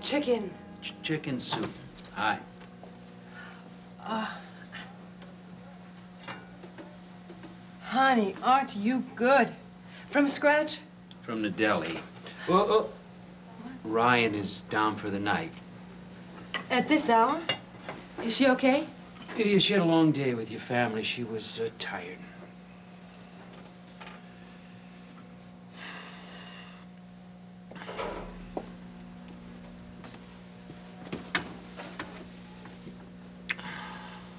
Chicken. Chicken soup. Hi. Honey, aren't you good? From scratch? From the deli. Oh. Ryan is down for the night. At this hour? Is she okay? Yeah, she had a long day with your family. She was tired.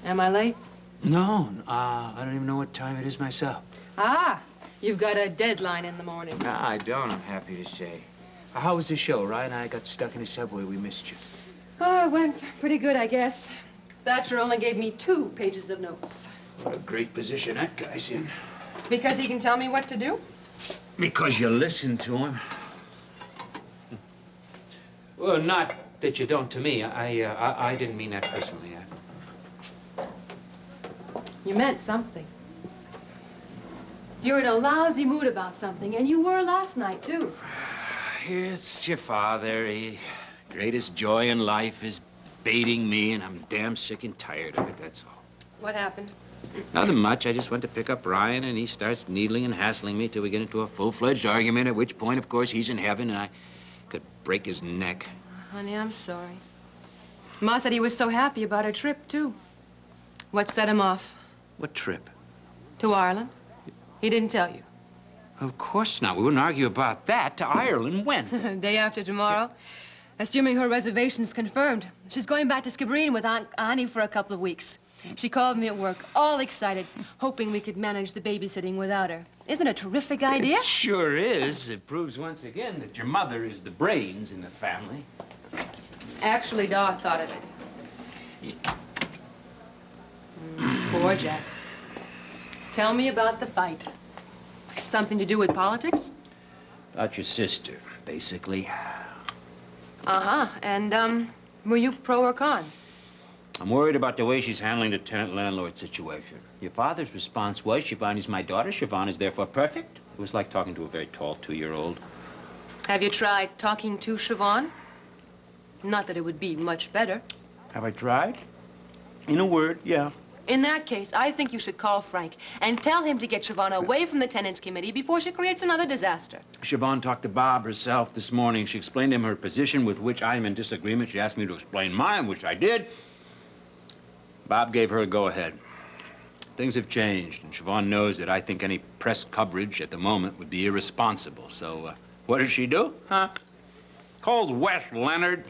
Am I late? No, I don't even know what time it is myself. Ah, you've got a deadline in the morning. No, I don't, I'm happy to say. How was the show? Ryan and I got stuck in the subway. We missed you. Oh, it went pretty good, I guess. Thatcher only gave me 2 pages of notes. What a great position that guy's in. Because he can tell me what to do? Because you listen to him. Well, not that you don't to me. I didn't mean that personally. You meant something. You're in a lousy mood about something, and you were last night, too. It's your father. Greatest joy in life is baiting me, and I'm damn sick and tired of it, that's all. What happened? Nothing much. I just went to pick up Ryan, and he starts needling and hassling me till we get into a full-fledged argument, at which point, of course, he's in heaven, and I could break his neck. Honey, I'm sorry. Ma said he was so happy about our trip, too. What set him off? What trip? To Ireland. He didn't tell you. Of course not. We wouldn't argue about that. To Ireland, when? Day after tomorrow. Assuming her reservation's confirmed. She's going back to Skibbereen with Aunt Annie for a couple of weeks. She called me at work, all excited, hoping we could manage the babysitting without her. Isn't it a terrific idea? It sure is. It proves once again that your mother is the brains in the family. Actually, Daw thought of it. Yeah. Poor Jack. Tell me about the fight. Something to do with politics? About your sister, basically. Uh-huh. And, were you pro or con? I'm worried about the way she's handling the tenant-landlord situation. Your father's response was, Shivani's my daughter. Siobhan is therefore perfect. It was like talking to a very tall 2-year-old. Have you tried talking to Siobhan? Not that it would be much better. Have I tried? In a word, yeah. In that case, I think you should call Frank and tell him to get Siobhan away from the tenants committee before she creates another disaster. Siobhan talked to Bob herself this morning. She explained to him her position with which I'm in disagreement. She asked me to explain mine, which I did. Bob gave her a go-ahead. Things have changed, and Siobhan knows that I think any press coverage at the moment would be irresponsible. So, what does she do? Calls Wes Leonard,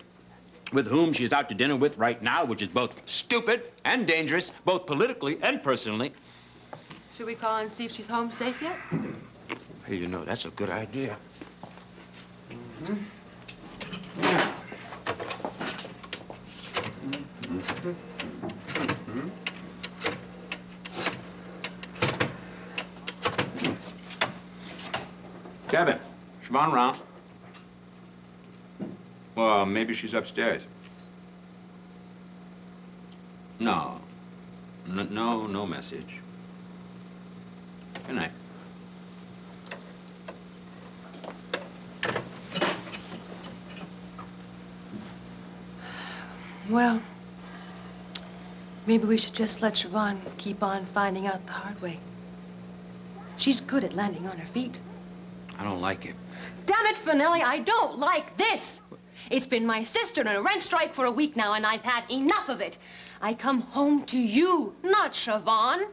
with whom she's out to dinner with right now, which is both stupid and dangerous, both politically and personally. Should we call and see if she's home safe yet? Hey, you know, that's a good idea. Yeah. Kevin, Siobhan around? Well, maybe she's upstairs. No, no message. Good night. Well, maybe we should just let Siobhan keep on finding out the hard way. She's good at landing on her feet. I don't like it. Damn it, Finelli, I don't like this. It's been my sister in a rent strike for a week now, and I've had enough of it. I come home to you, not Siobhan.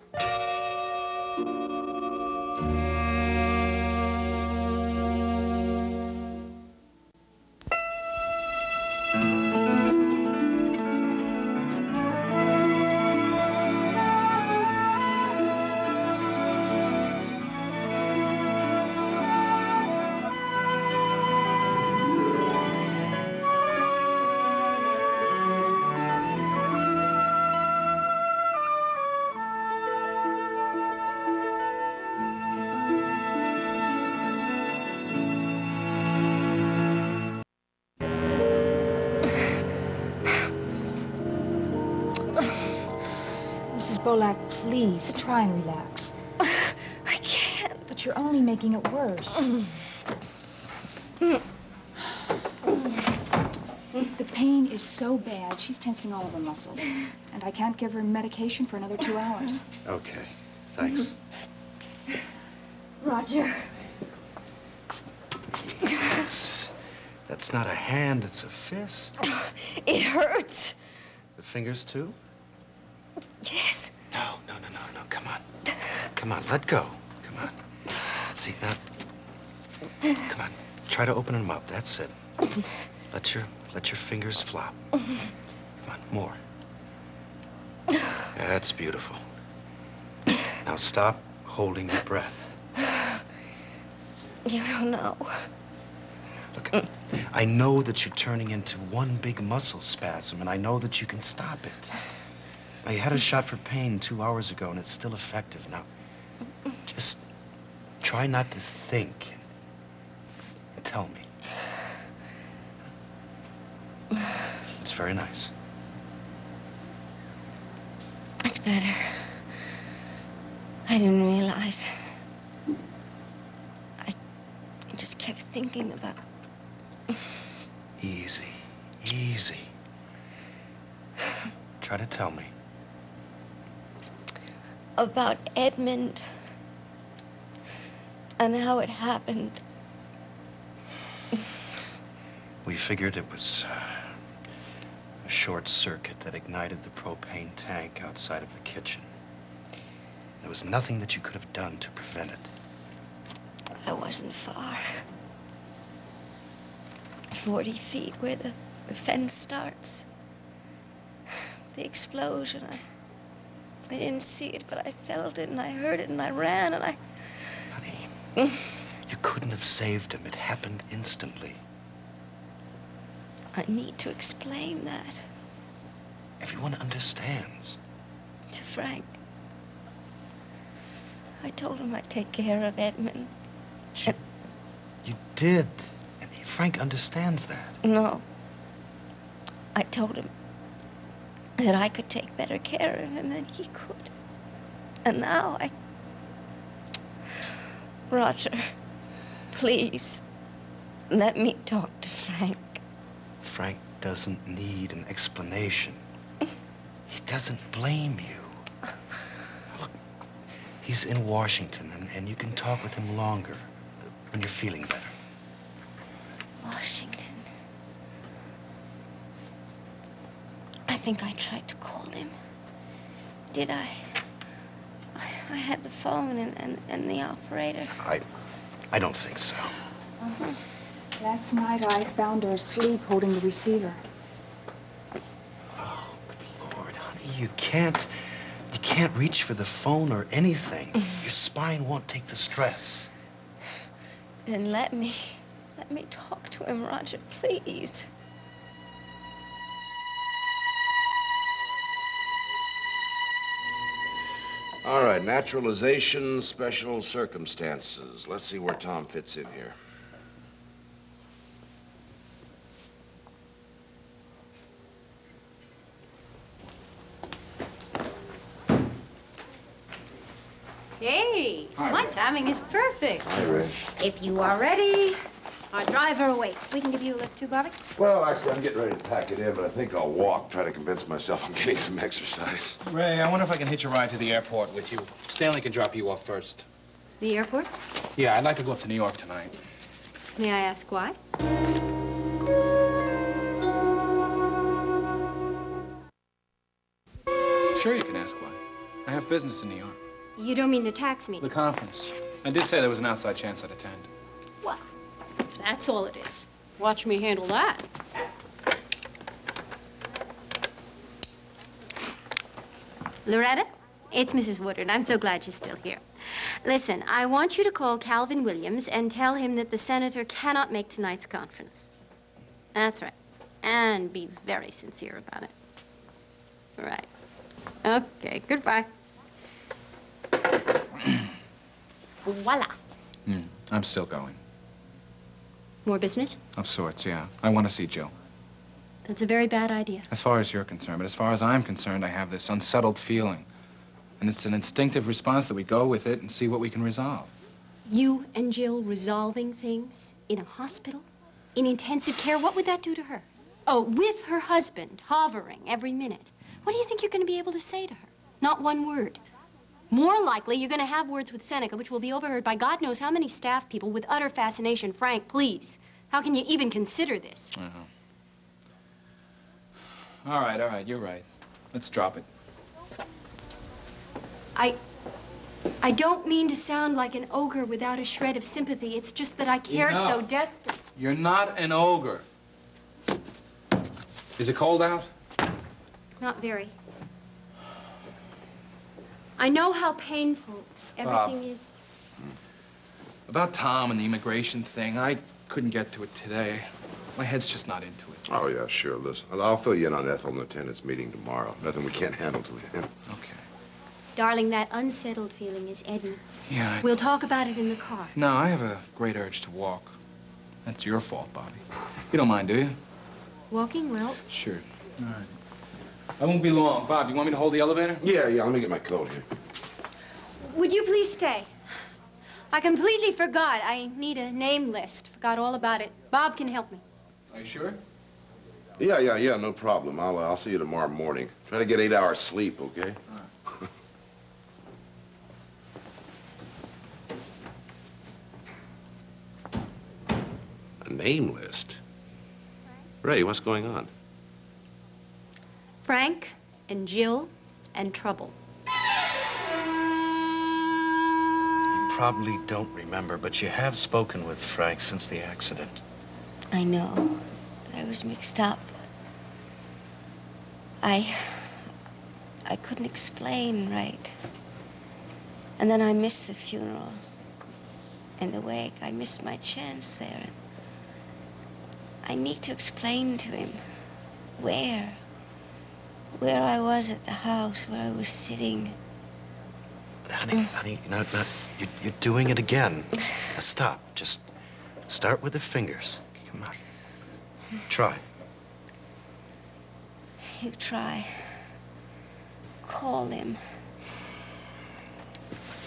Mrs. Bolak, please, try and relax. I can't. But you're only making it worse. The pain is so bad, she's tensing all of her muscles. And I can't give her medication for another 2 hours. Okay, thanks. Roger. That's not a hand, it's a fist. It hurts. The fingers, too? Yes. No, come on. Come on, let go. Come on. See, now, come on. Try to open them up, that's it. Let your fingers flop. Come on, more. That's beautiful. Now stop holding your breath. You don't know. Look, I know that you're turning into one big muscle spasm, and I know that you can stop it. Now, you had a shot for pain 2 hours ago, and it's still effective. Now, just try not to think. And tell me. It's very nice. It's better. I didn't realize. I just kept thinking about... Easy, easy. Try to tell me. About Edmund. And how it happened. We figured it was a short circuit that ignited the propane tank outside of the kitchen. There was nothing that you could have done to prevent it. I wasn't far. 40 feet where the fence starts. The explosion, I didn't see it, but I felt it, and I heard it, and I ran, and I... Honey, you couldn't have saved him. It happened instantly. I need to explain that Everyone understands. to Frank. I told him I'd take care of Edmund. You did. And Frank understands that. No. I told him that I could take better care of him than he could. And now Roger, please, let me talk to Frank. Frank doesn't need an explanation. He doesn't blame you. Look, he's in Washington, and you can talk with him longer when you're feeling better. Washington. I think I tried to call him. Did I? I had the phone and the operator. I don't think so. Last night I found her asleep holding the receiver. Oh, good Lord, honey, you can't reach for the phone or anything. Your spine won't take the stress. Then let me talk to him, Roger, please. All right, naturalization, special circumstances. Let's see where Tom fits in here. Hey, my timing is perfect. Hi, Ray. If you are ready, our driver awaits. We can give you a lift too, Bobby. Well, actually, I'm getting ready to pack it in, but I think I'll walk, try to convince myself I'm getting some exercise. Ray, I wonder if I can hitch a ride to the airport with you. Stanley can drop you off first. The airport? Yeah, I'd like to go up to New York tonight. May I ask why? Sure, you can ask why. I have business in New York. You don't mean the tax meeting? The conference. I did say there was an outside chance I'd attend. Well, that's all it is. Watch me handle that. Loretta, it's Mrs. Woodard. I'm so glad you're still here. Listen, I want you to call Calvin Williams and tell him that the senator cannot make tonight's conference. That's right. And be very sincere about it. Right. Okay, goodbye. Voila. I'm still going. More business? Of sorts, yeah. I want to see Jill. That's a very bad idea. As far as you're concerned, but as far as I'm concerned, I have this unsettled feeling. And it's an instinctive response that we go with it and see what we can resolve. You and Jill resolving things in a hospital? In intensive care? What would that do to her? Oh, with her husband, hovering every minute. What do you think you're going to be able to say to her? Not one word. More likely, you're going to have words with Seneca, which will be overheard by God knows how many staff people with utter fascination. Frank, please. How can you even consider this? All right, you're right. Let's drop it. I don't mean to sound like an ogre without a shred of sympathy. It's just that I care so desperately. You're not an ogre. Is it cold out? Not very. I know how painful everything is. About Tom and the immigration thing, I couldn't get to it today. My head's just not into it. Oh, yeah, sure. Listen, I'll fill you in on Ethel and Lieutenant's meeting tomorrow. Nothing we can't handle till the end. Okay. Darling, that unsettled feeling is Edna. Yeah, We'll talk about it in the car. No, I have a great urge to walk. That's your fault, Bobby. You don't mind, do you? Walking, well, Sure. All right. I won't be long. Bob, you want me to hold the elevator? Yeah, let me get my coat here. would you please stay? I completely forgot. I need a name list. Forgot all about it. Bob can help me. Are you sure? Yeah, no problem. I'll see you tomorrow morning. Try to get 8 hours sleep, okay? A name list? Ray, what's going on? Frank and Jill and Trouble. You probably don't remember, but you have spoken with Frank since the accident. I know, but I was mixed up. I couldn't explain right. And then I missed the funeral and the wake. I missed my chance there. I need to explain to him where I was at the house, where I was sitting. Honey, you're doing it again. Now stop. Just start with the fingers. Come on. Try. You try. Call him.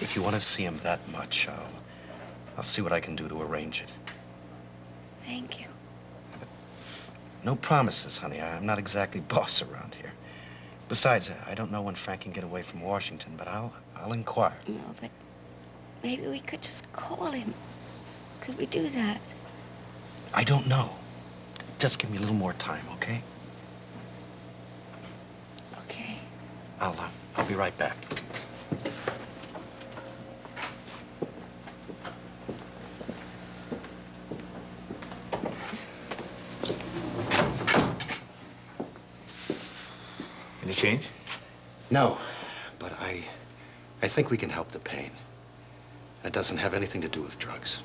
If you want to see him that much, I'll see what I can do to arrange it. Thank you. No promises, honey. I'm not exactly boss around here. Besides, I don't know when Frank can get away from Washington, but I'll inquire. No, but maybe we could just call him. Could we do that? I don't know. Just give me a little more time, okay? Okay. I'll be right back. Any change? No, but I think we can help the pain. It doesn't have anything to do with drugs.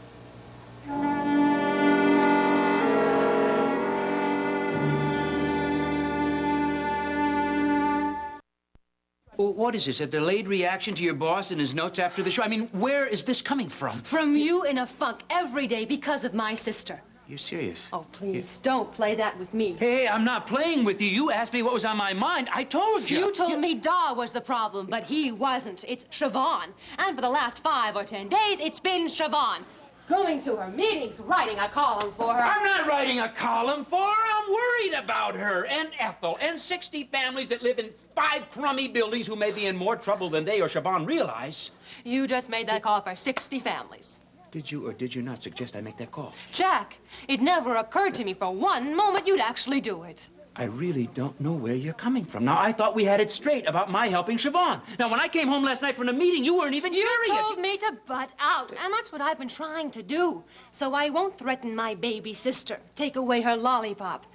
Well, what is this, a delayed reaction to your boss and his notes after the show? I mean, where is this coming from? From you in a funk every day because of my sister. You're serious? Oh, please, don't play that with me. Hey, I'm not playing with you. You asked me what was on my mind. I told you. You told me Daw was the problem, but he wasn't. It's Siobhan. And for the last 5 or 10 days, it's been Siobhan. Going to her meetings, writing a column for her. I'm not writing a column for her. I'm worried about her and Ethel and 60 families that live in 5 crummy buildings who may be in more trouble than they or Siobhan realize. You just made that call for 60 families. Did you or did you not suggest I make that call? Jack, it never occurred to me for one moment you'd actually do it. I really don't know where you're coming from. Now, I thought we had it straight about my helping Siobhan. Now, when I came home last night from the meeting, you weren't even curious. You told me to butt out, and that's what I've been trying to do. So I won't threaten my baby sister, take away her lollipop.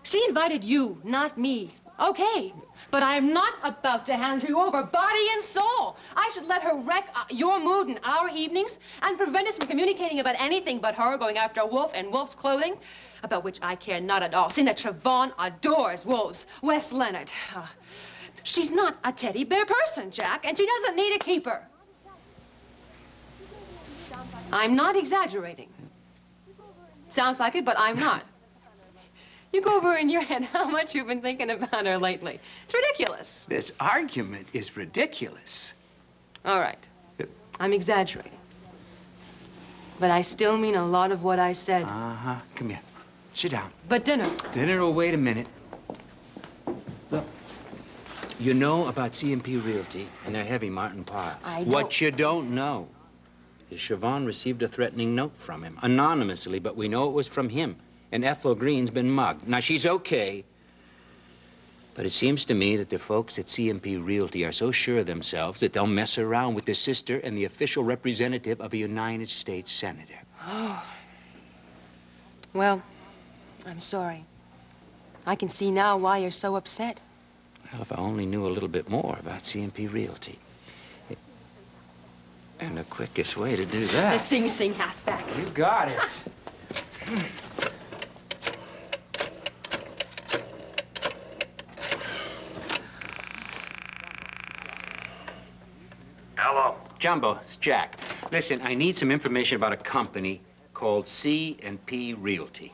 She invited you, not me. Okay, but I'm not about to hand you over body and soul. I should let her wreck your mood in our evenings and prevent us from communicating about anything but her going after Wolf and Wolf's clothing, about which I care not at all, seeing that Siobhan adores wolves. Wes Leonard. She's not a teddy bear person, Jack, and she doesn't need a keeper. I'm not exaggerating. Sounds like it, but I'm not. You go over in your head how much you've been thinking about her lately. It's ridiculous. This argument is ridiculous. All right. I'm exaggerating. But I still mean a lot of what I said. Uh-huh. Come here. Sit down. But dinner. Dinner, oh, wait a minute. Look, you know about C&P Realty and their heavy Martin Pyle. I know. What you don't know is Siobhan received a threatening note from him, anonymously, but we know it was from him. And Ethel Green's been mugged. Now, she's okay. But it seems to me that the folks at C&P Realty are so sure of themselves that they'll mess around with the sister and the official representative of a United States senator. Well, I'm sorry. I can see now why you're so upset. Well, if I only knew a little bit more about C&P Realty. And the quickest way to do that... The Sing Sing halfback. You got it. Hello. Jumbo, it's Jack. Listen, I need some information about a company called C&P Realty.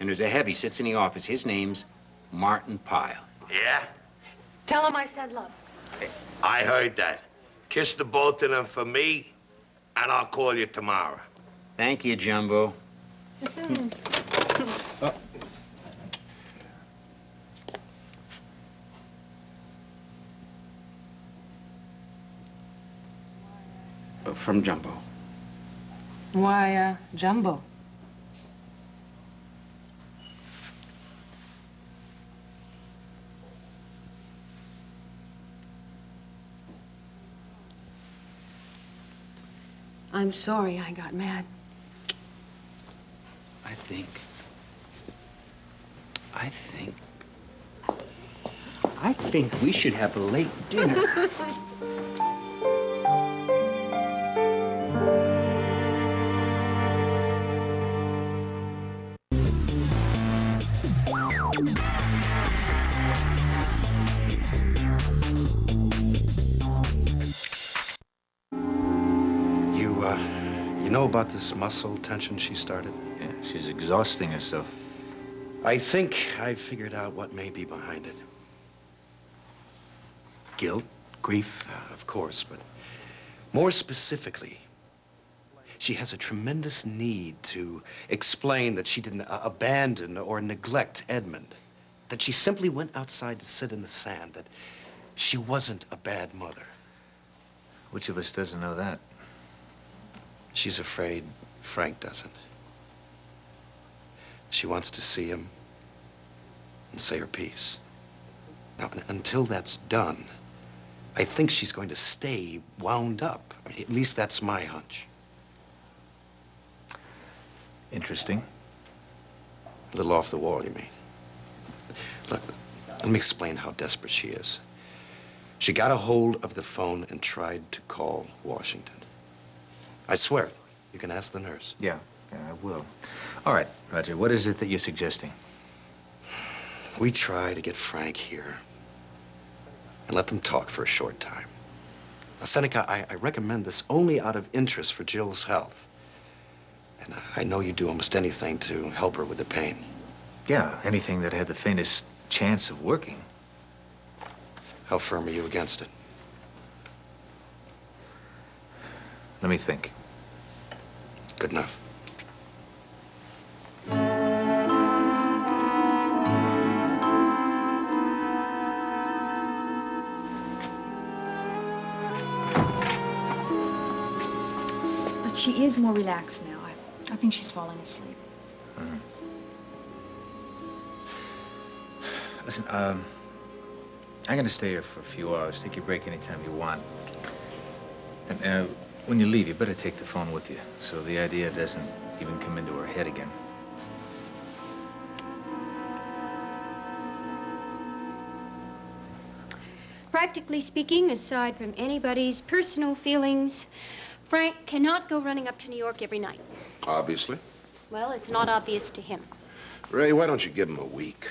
And there's a heavy sits in the office. His name's Martin Pyle. Yeah? Tell him I said love. I heard that. Kiss the both of them for me, and I'll call you tomorrow. Thank you, Jumbo. From Jumbo. Why, Jumbo? I'm sorry I got mad. I think we should have a late dinner. You know about this muscle tension she started? Yeah, she's exhausting herself. I think I figured out what may be behind it. Guilt? Grief? Of course, but more specifically, she has a tremendous need to explain that she didn't abandon or neglect Edmund, that she simply went outside to sit in the sand, that she wasn't a bad mother. Which of us doesn't know that? She's afraid Frank doesn't. She wants to see him and say her piece. Now, until that's done, I think she's going to stay wound up. I mean, at least that's my hunch. Interesting. A little off the wall, you mean? Look, let me explain how desperate she is. She got a hold of the phone and tried to call Washington. I swear it. You can ask the nurse. Yeah, I will. All right, Roger, what is it that you're suggesting? We try to get Frank here and let them talk for a short time. Now, Seneca, I recommend this only out of interest for Jill's health. And I know you'd do almost anything to help her with the pain. Yeah, anything that had the faintest chance of working. How firm are you against it? Let me think. Good enough. But she is more relaxed now. I think she's falling asleep. Mm-hmm. Listen, I'm gonna stay here for a few hours. Take your break anytime you want. And when you leave, you better take the phone with you, so the idea doesn't even come into her head again. Practically speaking, aside from anybody's personal feelings, Frank cannot go running up to New York every night. Obviously. Well, it's not obvious to him. Ray, why don't you give him a week?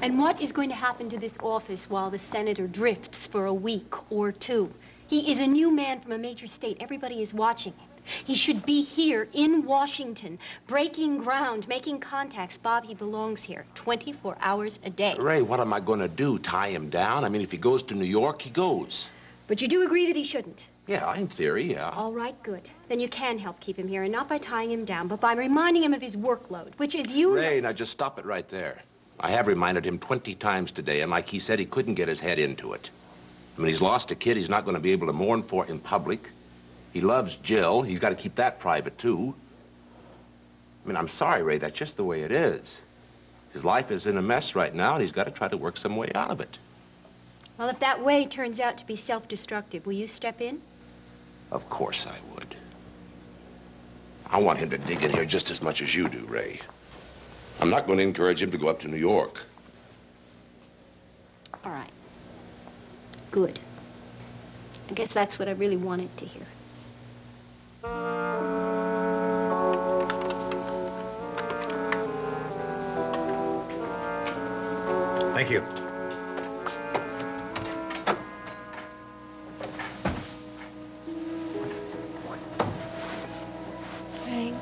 And what is going to happen to this office while the senator drifts for a week or two? He is a new man from a major state. Everybody is watching him. He should be here in Washington, breaking ground, making contacts. Bob, he belongs here 24 hours a day. Ray, what am I going to do? Tie him down? I mean, if he goes to New York, he goes. But you do agree that he shouldn't? Yeah, in theory, yeah. All right, good. Then you can help keep him here, and not by tying him down, but by reminding him of his workload, which is you... Ray, now just stop it right there. I have reminded him 20 times today, and like he said, he couldn't get his head into it. I mean, he's lost a kid he's not going to be able to mourn for in public. He loves Jill. He's got to keep that private, too. I mean, I'm sorry, Ray, that's just the way it is. His life is in a mess right now, and he's got to try to work some way out of it. Well, if that way turns out to be self-destructive, will you step in? Of course I would. I want him to dig in here just as much as you do, Ray. I'm not going to encourage him to go up to New York. All right. Good. I guess that's what I really wanted to hear. Thank you. Frank.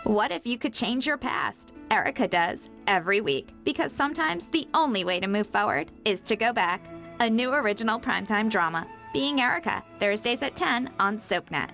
What if you could change your past? Erica does, every week, because sometimes the only way to move forward is to go back. A new original primetime drama, Being Erica, Thursdays at 10 on SoapNet.